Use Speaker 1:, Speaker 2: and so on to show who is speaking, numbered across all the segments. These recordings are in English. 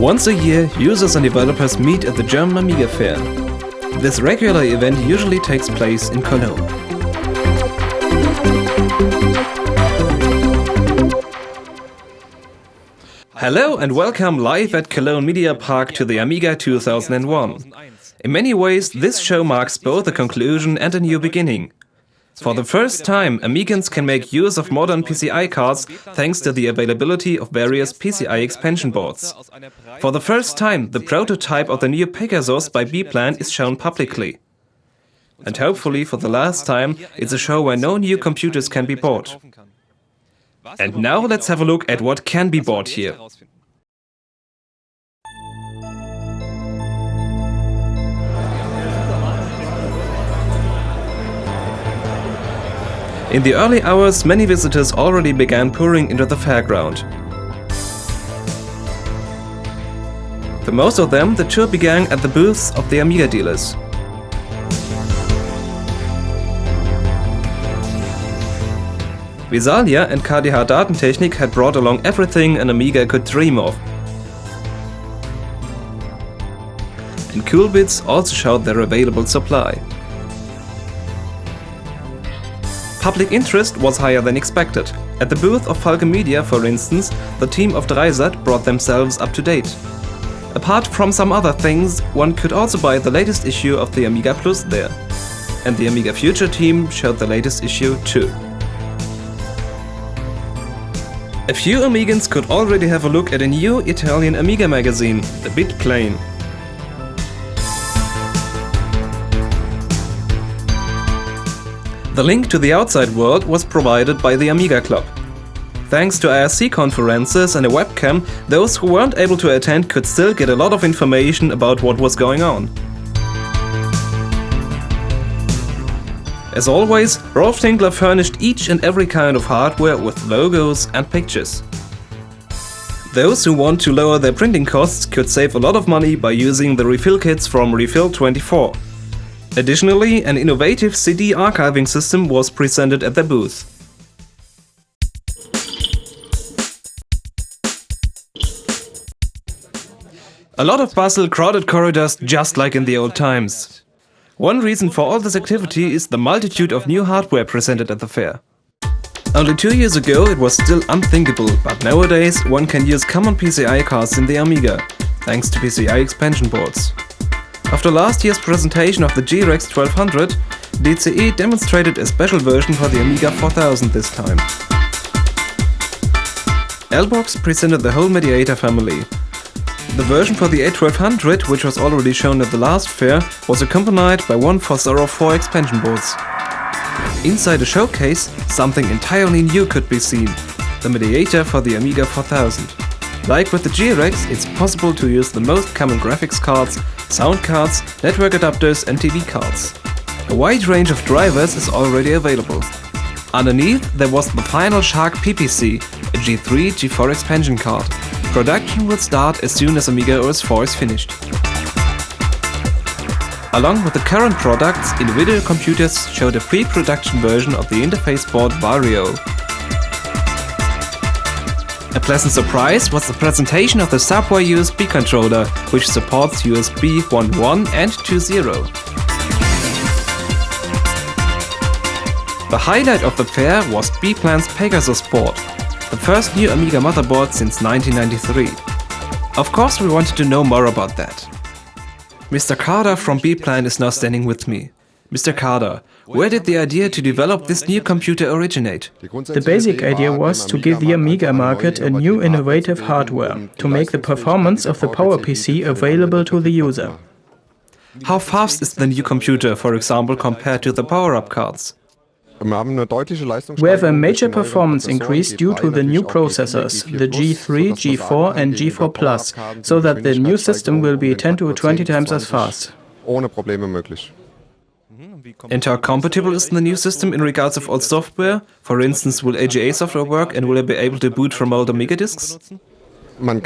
Speaker 1: Once a year, users and developers meet at the German AMIGA fair. This regular event usually takes place in Cologne. Hello and welcome live at Cologne Media Park to the AMIGA 2001. In many ways, this show marks both a conclusion and a new beginning. For the first time, Amigans can make use of modern PCI cards thanks to the availability of various PCI expansion boards. For the first time, the prototype of the new Pegasus by B-Plan is shown publicly. And hopefully for the last time, it's a show where no new computers can be bought. And now let's have a look at what can be bought here. In the early hours, many visitors already began pouring into the fairground. For most of them, the tour began at the booths of the AMIGA dealers. Visalia and KDH Datentechnik had brought along everything an AMIGA could dream of. And Coolbits also showed their available supply. Public interest was higher than expected. At the booth of Falcon Media, for instance, the team of Earthrt3 brought themselves up to date. Apart from some other things, one could also buy the latest issue of the AMIGA Plus there. And the AMIGA Future team showed the latest issue too. A few Amigans could already have a look at a new Italian AMIGA magazine, the BitPlane. The link to the outside world was provided by the AMIGA Club. Thanks to IRC conferences and a webcam, those who weren't able to attend could still get a lot of information about what was going on. As always, Rolf Tinkler furnished each and every kind of hardware with logos and pictures. Those who want to lower their printing costs could save a lot of money by using the refill kits from Refill24. Additionally, an innovative CD archiving system was presented at the booth. A lot of bustle, crowded corridors, just like in the old times. One reason for all this activity is the multitude of new hardware presented at the fair. Only 2 years ago it was still unthinkable, but nowadays one can use common PCI cards in the AMIGA, thanks to PCI expansion boards. After last year's presentation of the G-Rex 1200, DCE demonstrated a special version for the AMIGA 4000 this time. Lbox presented the whole Mediator family. The version for the A1200, which was already shown at the last fair, was accompanied by one 404 expansion boards. Inside the showcase, something entirely new could be seen, the Mediator for the AMIGA 4000. Like with the G-Rex, it's possible to use the most common graphics cards, sound cards, network adapters and TV cards. A wide range of drivers is already available. Underneath there was the final Shark PPC, a G3 G4 expansion card. Production will start as soon as AMIGA OS4 is finished. Along with the current products, individual computers showed a pre-production version of the interface board Vario. A pleasant surprise was the presentation of the Subway USB controller, which supports USB 1.1 and 2.0. The highlight of the fair was B-Plan's Pegasus board, the first new AMIGA motherboard since 1993. Of course we wanted to know more about that. Mr. Carter from B-Plan is now standing with me. Mr. Carter, where did the idea to develop this new computer originate?
Speaker 2: The basic idea was to give the AMIGA market a new innovative hardware, to make the performance of the PowerPC available to the user.
Speaker 1: How fast is the new computer, for example, compared to the power-up cards?
Speaker 2: We have a major performance increase due to the new processors, the G3, G4 and G4 Plus, so that the new system will be 10 to 20 times as fast.
Speaker 1: And how compatible is the new system in regards of old software? For instance, will AGA software work and will it be able to boot from old AMIGA disks?
Speaker 2: Of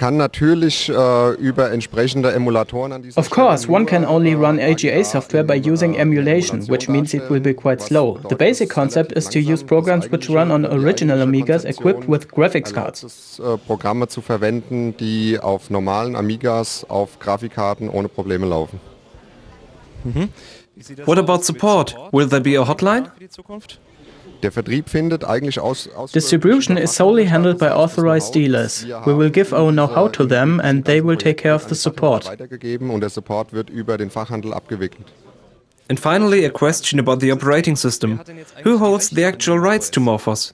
Speaker 2: course, one can only run AGA software by using emulation, which means it will be quite slow. The basic concept is to use programs which run on original Amigas equipped with graphics cards.
Speaker 3: Programme zu verwenden, die auf normalen Amigas auf Grafikkarten ohne Probleme laufen.
Speaker 1: What about support? Will there be a hotline?
Speaker 3: Der Vertrieb findet eigentlich
Speaker 2: Distribution is solely handled by authorized dealers. We will give our know-how to them and they will take care of the support.
Speaker 3: Weitergegeben und der Support wird über den Fachhandel abgewickelt.
Speaker 1: And finally, a question about the operating system. Who holds the actual rights to Morphos?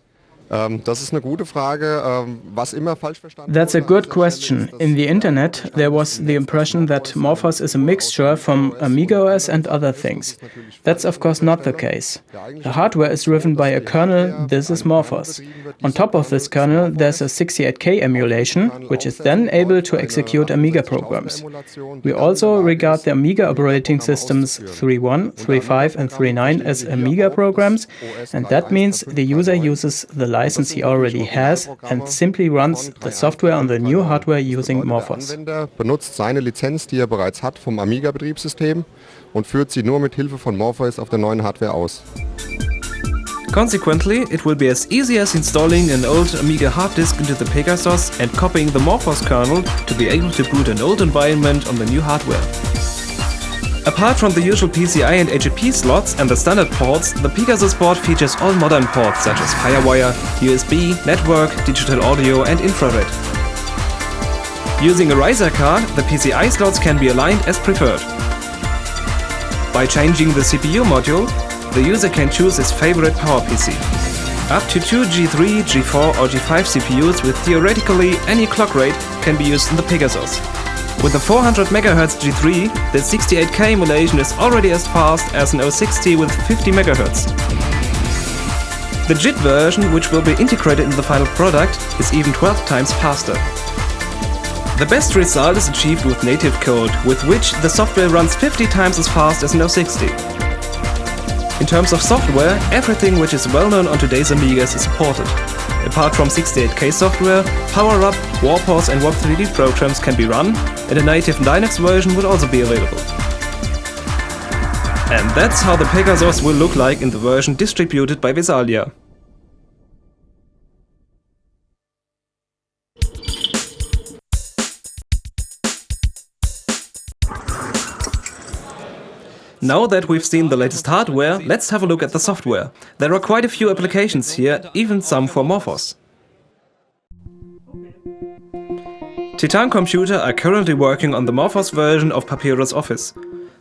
Speaker 3: Das ist eine gute Frage. Was immer falsch verstanden wurde.
Speaker 2: That's a good question. In the internet, there was the impression that Morphos is a mixture from Amiga OS and other things. That's of course not the case. The hardware is driven by a kernel, this is Morphos. On top of this kernel, there's a 68K emulation, which is then able to execute Amiga programs. We also regard the Amiga operating systems 3.1, 3.5 and 3.9 as Amiga programs, and that means the user uses the license he already has and simply runs the software on the new hardware using Morphos.
Speaker 3: Der Anwender benutzt seine Lizenz, die er bereits hat vom Amiga-Betriebssystem und führt sie nur mit Hilfe von Morphos auf der neuen Hardware aus.
Speaker 1: Consequently, it will be as easy as installing an old Amiga hard disk into the Pegasus and copying the Morphos kernel to be able to boot an old environment on the new hardware. Apart from the usual PCI and HAP slots and the standard ports, the Pegasus board features all modern ports such as Firewire, USB, network, digital audio and infrared. Using a riser card, the PCI slots can be aligned as preferred. By changing the CPU module, the user can choose his favorite PowerPC. Up to 2 G3, G4 or G5 CPUs with theoretically any clock rate can be used in the Pegasus. With a 400 MHz G3, the 68K emulation is already as fast as an 060 with 50 MHz. The JIT version, which will be integrated in the final product, is even 12 times faster. The best result is achieved with native code, with which the software runs 50 times as fast as an 060. In terms of software, everything which is well known on today's Amigas is supported. Apart from 68K software, PowerUp, Warpause and Warp3D programs can be run, and a native Linux version will also be available. And that's how the Pegasus will look like in the version distributed by Vesalia. Now that we've seen the latest hardware, let's have a look at the software. There are quite a few applications here, even some for Morphos. Titan Computer are currently working on the Morphos version of Papyrus Office.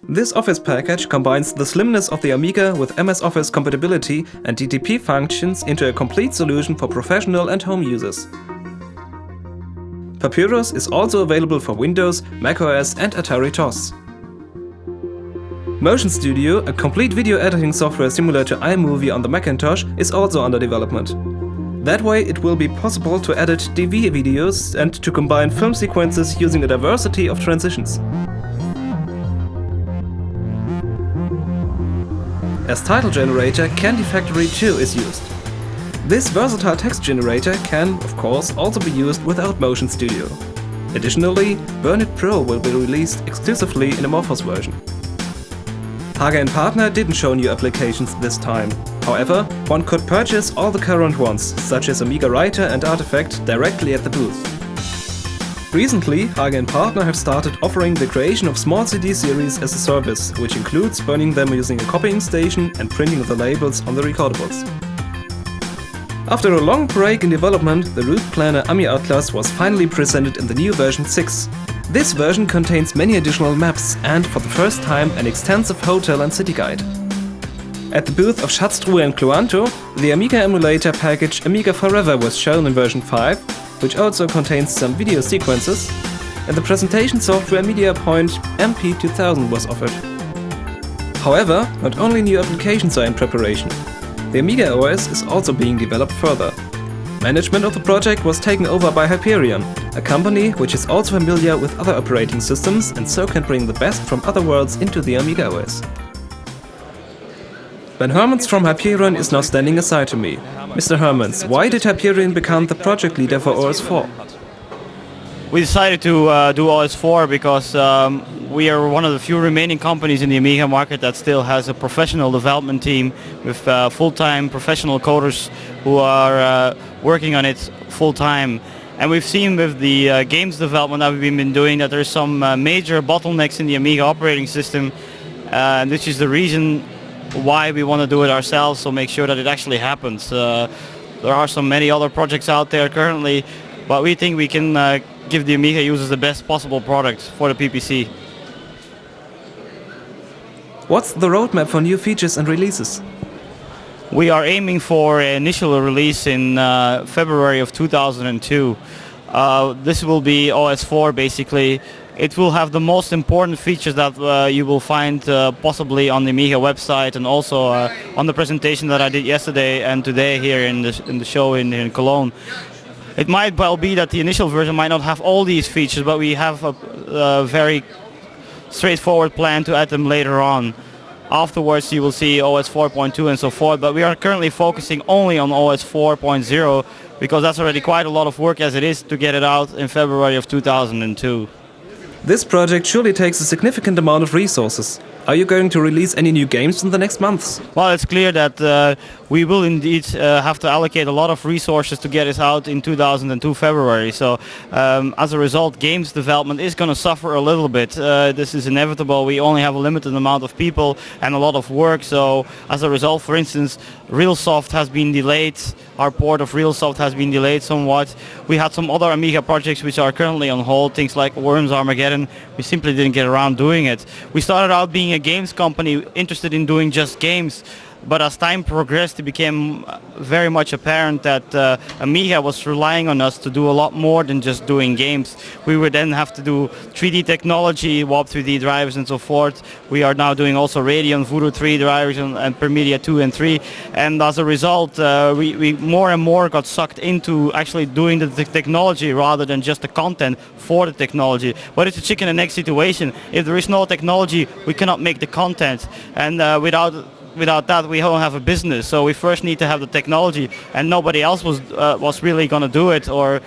Speaker 1: This Office package combines the slimness of the Amiga with MS Office compatibility and DTP functions into a complete solution for professional and home users. Papyrus is also available for Windows, macOS and Atari TOS. Motion Studio, a complete video editing software similar to iMovie on the Macintosh, is also under development. That way it will be possible to edit DV videos and to combine film sequences using a diversity of transitions. As title generator, Candy Factory 2 is used. This versatile text generator can, of course, also be used without Motion Studio. Additionally, Burn-It Pro will be released exclusively in a Morphos version. Hager & Partner didn't show new applications this time. However, one could purchase all the current ones, such as Amiga Writer and Artifact, directly at the booth. Recently, Hager & Partner have started offering the creation of small CD series as a service, which includes burning them using a copying station and printing the labels on the recordables. After a long break in development, the route planner AMI2k1 was finally presented in the new version 6. This version contains many additional maps and, for the first time, an extensive hotel and city guide. At the booth of Schatztruhe and Cluanto, the Amiga emulator package Amiga Forever was shown in version 5, which also contains some video sequences, and the presentation software MediaPoint MP2000 was offered. However, not only new applications are in preparation. The Amiga OS is also being developed further. Management of the project was taken over by Hyperion, a company which is also familiar with other operating systems and so can bring the best from other worlds into the Amiga OS. Ben Hermans from Hyperion is now standing aside to me. Mr. Hermans, why did Hyperion become the project leader for OS4?
Speaker 4: We decided to do OS4 because we are one of the few remaining companies in the Amiga market that still has a professional development team with full-time professional coders who are working on it full-time. And we've seen with the games development that we've been doing that there's some major bottlenecks in the Amiga operating system, and this is the reason why we want to do it ourselves, so make sure that it actually happens. There are so many other projects out there currently, but we think we can give the Amiga users the best possible product for the PPC.
Speaker 1: What's the roadmap for new features and releases?
Speaker 4: We are aiming for an initial release in February of 2002. This will be OS4 basically. It will have the most important features that you will find possibly on the Amiga website, and also on the presentation that I did yesterday and today here in the show in Cologne. It might well be that the initial version might not have all these features, but we have a very straightforward plan to add them later on. Afterwards you will see OS 4.2 and so forth, but we are currently focusing only on OS 4.0 because that's already quite a lot of work as it is to get it out in February of 2002.
Speaker 1: This project surely takes a significant amount of resources. Are you going to release any new games in the next months?
Speaker 4: Well, it's clear that we will indeed have to allocate a lot of resources to get it out in 2002 February. So as a result, games development is going to suffer a little bit. This is inevitable. We only have a limited amount of people and a lot of work. So as a result, for instance, RealSoft has been delayed. Our port of RealSoft has been delayed somewhat. We had some other Amiga projects which are currently on hold, things like Worms Armageddon. We simply didn't get around doing it. We started out being a games company interested in doing just games, but as time progressed it became very much apparent that Amiga was relying on us to do a lot more than just doing games. We would then have to do 3D technology, Warp 3D drivers and so forth. We are now doing also Radeon, Voodoo 3 drivers and Permedia 2 and 3, and as a result we more and more got sucked into actually doing the technology rather than just the content for the technology. But it's a chicken and egg situation. If there is no technology, we cannot make the content, and without that we don't have a business. So we first need to have the technology, and nobody else was really going to do it or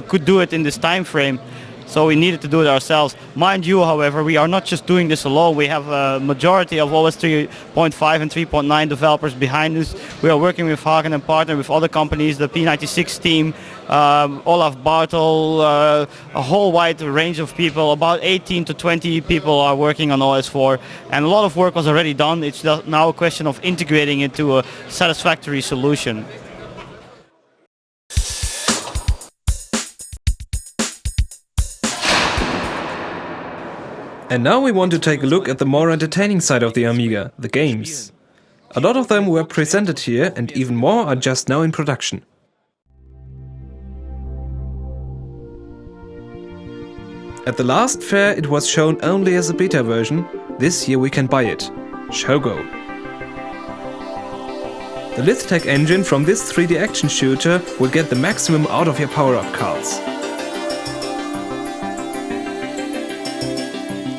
Speaker 4: could do it in this time frame. So we needed to do it ourselves. Mind you, however, we are not just doing this alone. We have a majority of OS 3.5 and 3.9 developers behind us. We are working with Hagen and partner with other companies, the P96 team, Olaf Bartel, a whole wide range of people. About 18 to 20 people are working on OS4, and a lot of work was already done. It's now a question of integrating it to a satisfactory solution.
Speaker 1: And now we want to take a look at the more entertaining side of the Amiga, the games. A lot of them were presented here, and even more are just now in production. At the last fair it was shown only as a beta version. This year we can buy it. Shogo. The Lithtech engine from this 3D action shooter will get the maximum out of your power-up cards.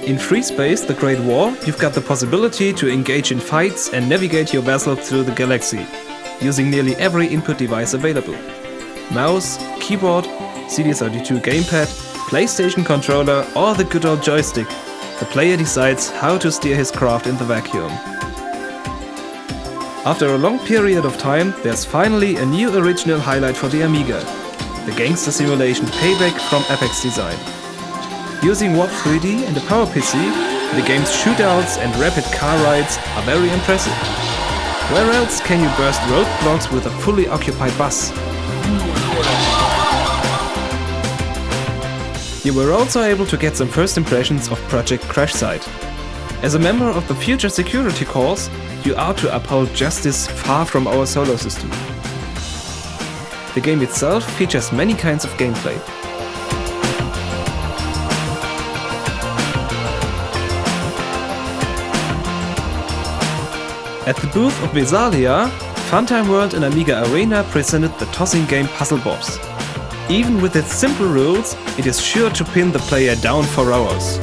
Speaker 1: In Free Space, the Great War, you've got the possibility to engage in fights and navigate your vessel through the galaxy, using nearly every input device available. Mouse, keyboard, CD32 gamepad, PlayStation controller or the good old joystick. The player decides how to steer his craft in the vacuum. After a long period of time, there's finally a new original highlight for the Amiga. The gangster simulation Payback from Apex Design. Using Warp 3D and a Power PC, the game's shootouts and rapid car rides are very impressive. Where else can you burst roadblocks with a fully occupied bus? You were also able to get some first impressions of Project Crashside. As a member of the future security corps, you are to uphold justice far from our solar system. The game itself features many kinds of gameplay. At the booth of Vesalia, Funtime World and Amiga Arena presented the tossing game Puzzle Bobs. Even with its simple rules, it is sure to pin the player down for hours.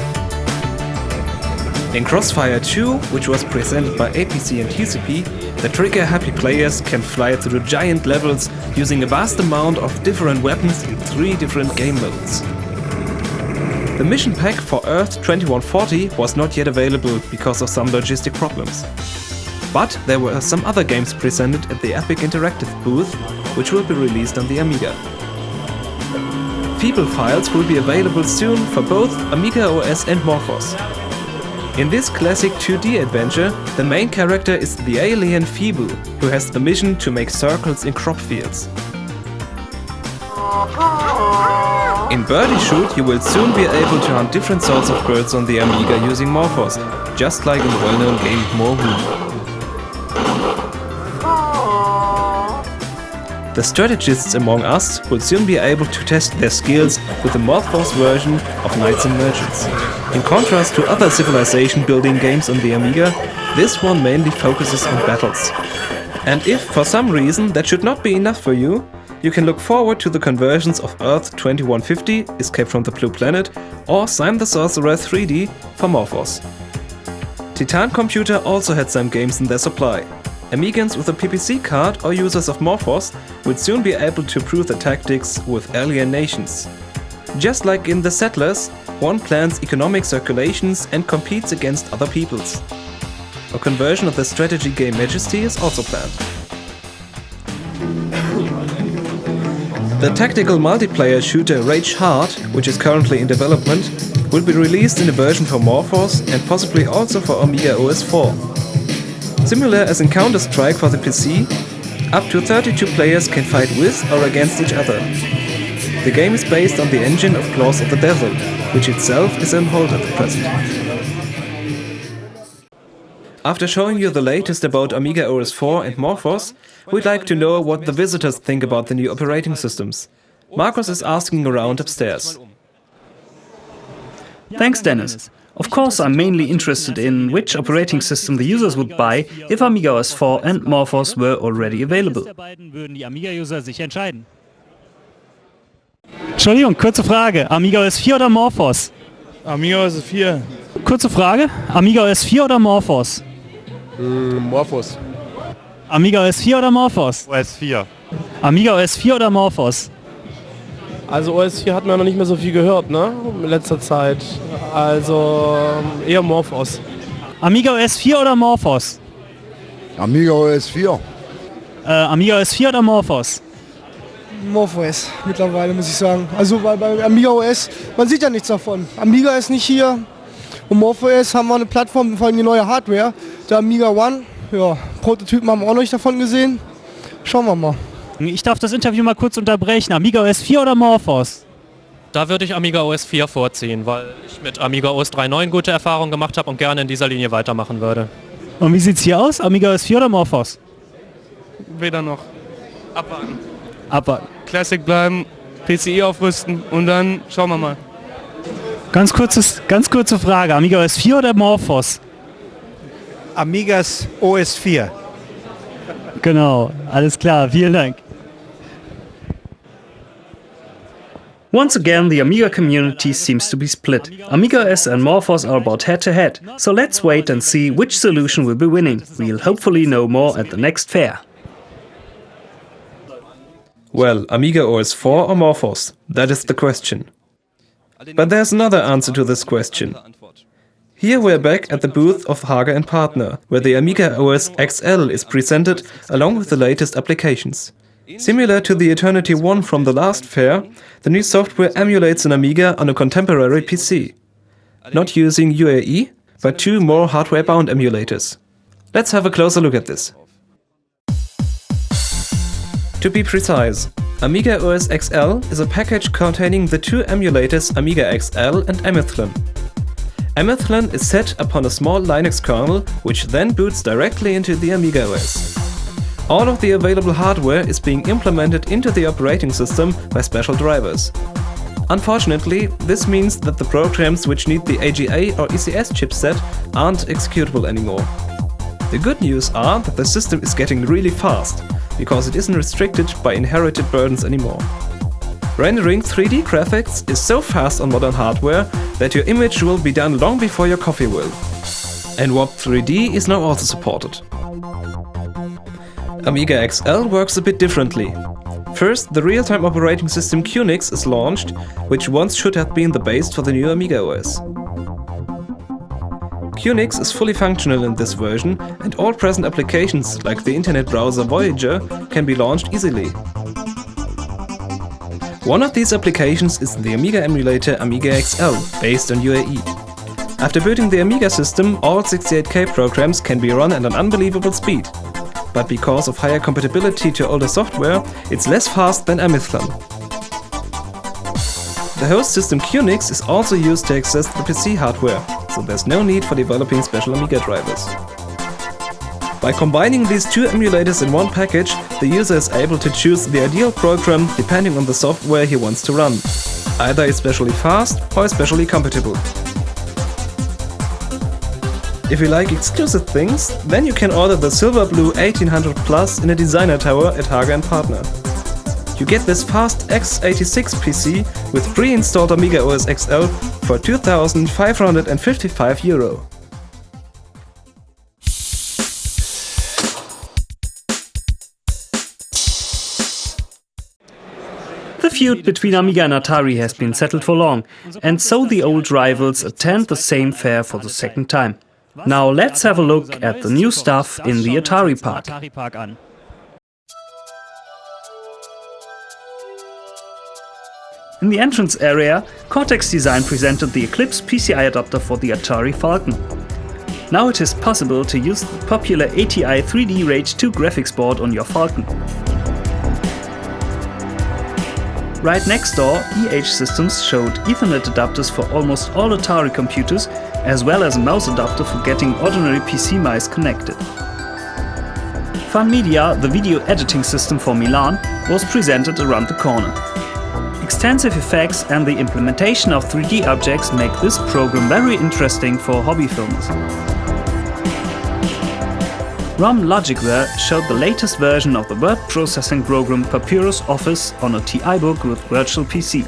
Speaker 1: In Crossfire 2, which was presented by APC and TCP, the trigger-happy players can fly through giant levels using a vast amount of different weapons in 3 different game modes. The mission pack for Earth-2140 was not yet available because of some logistic problems. But there were some other games presented at the Epic Interactive booth, which will be released on the Amiga. Feeble files will be available soon for both Amiga OS and Morphos. In this classic 2D adventure, the main character is the alien Feeble, who has the mission to make circles in crop fields. In Birdie Shoot, you will soon be able to hunt different sorts of birds on the Amiga using Morphos, just like in the well-known game Morhu. The strategists among us will soon be able to test their skills with the Morphos version of Knights and Merchants. In contrast to other civilization building games on the Amiga, this one mainly focuses on battles. And if for some reason that should not be enough for you, you can look forward to the conversions of Earth-2150, Escape from the Blue Planet, or Sign the Sorcerer 3D for Morphos. Titan Computer also had some games in their supply. Amigans with a PPC card or users of Morphos would soon be able to prove their tactics with alien nations. Just like in The Settlers, one plans economic circulations and competes against other peoples. A conversion of the strategy game Majesty is also planned. The tactical multiplayer shooter Rage Hard, which is currently in development, will be released in a version for Morphos and possibly also for Amiga OS 4. Similar as in Counter-Strike for the PC, up to 32 players can fight with or against each other. The game is based on the engine of Claws of the Devil, which itself is on hold at the present. After showing you the latest about Amiga OS 4 and Morphos, we'd like to know what the visitors think about the new operating systems. Markus is asking around upstairs.
Speaker 2: Thanks, Dennis. Of course, I'm mainly interested in which operating system the users would buy if Amiga OS 4 and Morphos were already available.
Speaker 5: Entschuldigung, kurze Frage. Amiga OS 4 oder Morphos?
Speaker 6: Amiga OS 4.
Speaker 5: Kurze Frage. Amiga OS 4 oder Morphos?
Speaker 6: Morphos.
Speaker 5: Amiga OS 4 oder Morphos?
Speaker 6: OS 4.
Speaker 5: Amiga OS 4 oder Morphos?
Speaker 6: Also OS 4 hat man noch nicht mehr so viel gehört, ne? In letzter Zeit. Also eher Morphos.
Speaker 5: Amiga OS 4 oder Morphos?
Speaker 7: Amiga OS 4.
Speaker 5: Amiga OS 4 oder Morphos?
Speaker 8: Morphos mittlerweile, muss ich sagen. Also bei Amiga OS, man sieht ja nichts davon. Amiga ist nicht hier. Und Morphos haben wir eine Plattform, vor allem die neue Hardware. Der Amiga One, ja, Prototypen haben wir auch noch nicht davon gesehen. Schauen wir mal.
Speaker 5: Ich darf das Interview mal kurz unterbrechen. Amiga OS 4 oder Morphos?
Speaker 9: Da würde ich Amiga OS 4 vorziehen, weil ich mit Amiga OS 3.9 gute Erfahrungen gemacht habe und gerne in dieser Linie weitermachen würde.
Speaker 5: Und wie sieht's hier aus? Amiga OS 4 oder Morphos?
Speaker 6: Weder noch. Abwarten.
Speaker 5: Abwarten.
Speaker 6: Classic bleiben, PCI aufrüsten und dann schauen wir mal.
Speaker 5: Ganz kurze Frage. Amiga OS 4 oder Morphos?
Speaker 10: Amigas OS 4.
Speaker 5: Genau, alles klar. Vielen Dank.
Speaker 2: Once again, the Amiga community seems to be split. Amiga OS and Morphos are about head-to-head, so let's wait and see which solution will be winning. We'll hopefully know more at the next fair.
Speaker 1: Well, Amiga OS 4 or Morphos? That is the question. But there's another answer to this question. Here we're back at the booth of Hager & Partner, where the Amiga OS XL is presented along with the latest applications. Similar to the Eternity 1 from the last fair, the new software emulates an Amiga on a contemporary PC. Not using UAE, but two more hardware-bound emulators. Let's have a closer look at this. To be precise, Amiga OS XL is a package containing the two emulators Amiga XL and Amithlon. Amithlon is set upon a small Linux kernel, which then boots directly into the Amiga OS. All of the available hardware is being implemented into the operating system by special drivers. Unfortunately, this means that the programs which need the AGA or ECS chipset aren't executable anymore. The good news are that the system is getting really fast, because it isn't restricted by inherited burdens anymore. Rendering 3D graphics is so fast on modern hardware that your image will be done long before your coffee will. And Warp 3D is now also supported. Amiga XL works a bit differently. First, the real-time operating system QNX is launched, which once should have been the base for the new Amiga OS. QNX is fully functional in this version, and all present applications, like the internet browser Voyager, can be launched easily. One of these applications is the Amiga emulator AMIGA XL, based on UAE. After booting the Amiga system, all 68K programs can be run at an unbelievable speed. But because of higher compatibility to older software, it's less fast than Amithlan. The host system QNX is also used to access the PC hardware, so there's no need for developing special Amiga drivers. By combining these two emulators in one package, the user is able to choose the ideal program depending on the software he wants to run, either especially fast or especially compatible. If you like exclusive things, then you can order the Silver Blue 1800 Plus in a designer tower at Hager & Partner. You get this fast x86 PC with pre-installed Amiga OS XL for €2,555.
Speaker 2: The feud between Amiga and Atari has been settled for long, and so the old rivals attend the same fair for the second time. Now let's have a look at the new stuff in the Atari Park. In the entrance area, Cortex Design presented the Eclipse PCI adapter for the Atari Falcon. Now it is possible to use the popular ATI 3D Rage 2 graphics board on your Falcon. Right next door, EH Systems showed Ethernet adapters for almost all Atari computers, as well as a mouse adapter for getting ordinary PC mice connected. Fun Media, the video editing system for Milan, was presented around the corner. Extensive effects and the implementation of 3D objects make this program very interesting for hobby filmers. ROM Logicware showed the latest version of the word processing program Papyrus Office on a TI book with Virtual PC.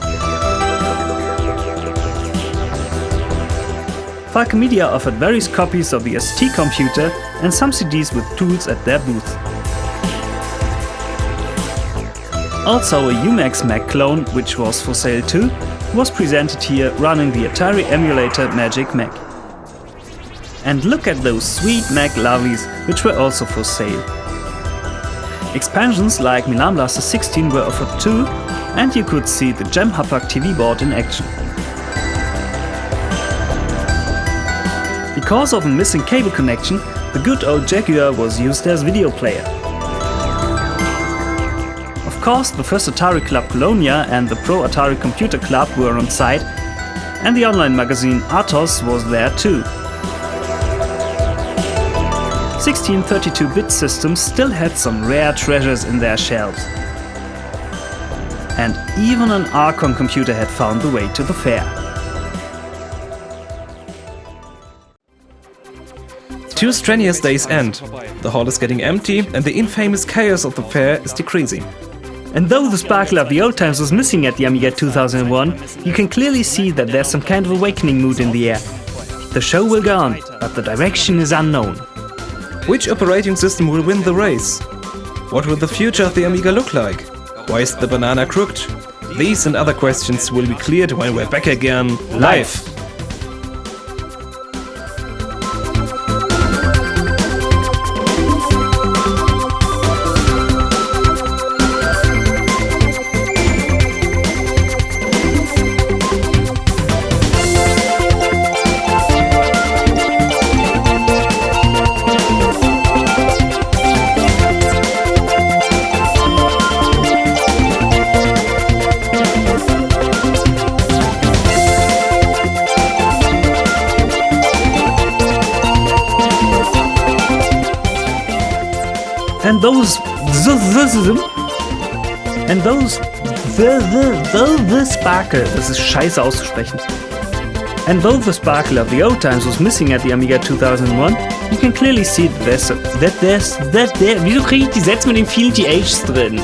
Speaker 2: Falcon Media offered various copies of the ST computer and some CDs with tools at their booth. Also a UMAX Mac clone, which was for sale too, was presented here running the Atari emulator Magic Mac. And look at those sweet Mac lovelies, which were also for sale. Expansions like Milan Blaster 16 were offered too, and you could see the Gem Hapag TV board in action. Because of a missing cable connection, the good old Jaguar was used as video player. Of course, the first Atari Club Colonia and the Pro Atari Computer Club were on site, and the online magazine Atos was there too. 1632-bit systems still had some rare treasures in their shelves. And even an Archon computer had found the way to the fair.
Speaker 1: Two strenuous days end. The hall is getting empty and the infamous chaos of the fair is decreasing.
Speaker 2: And though the sparkle of the old times was missing at the Amiga 2001, you can clearly see that there's some kind of awakening mood in the air. The show will go on, but the direction is unknown.
Speaker 1: Which operating system will win the race? What will the future of the Amiga look like? Why is the banana crooked? These and other questions will be cleared when we're back again live.
Speaker 2: Das ist scheiße auszusprechen. And though the sparkle of the old times was missing at the Amiga 2001, you can clearly see that wieso kriege ich die Sätze mit den vielen THs drin?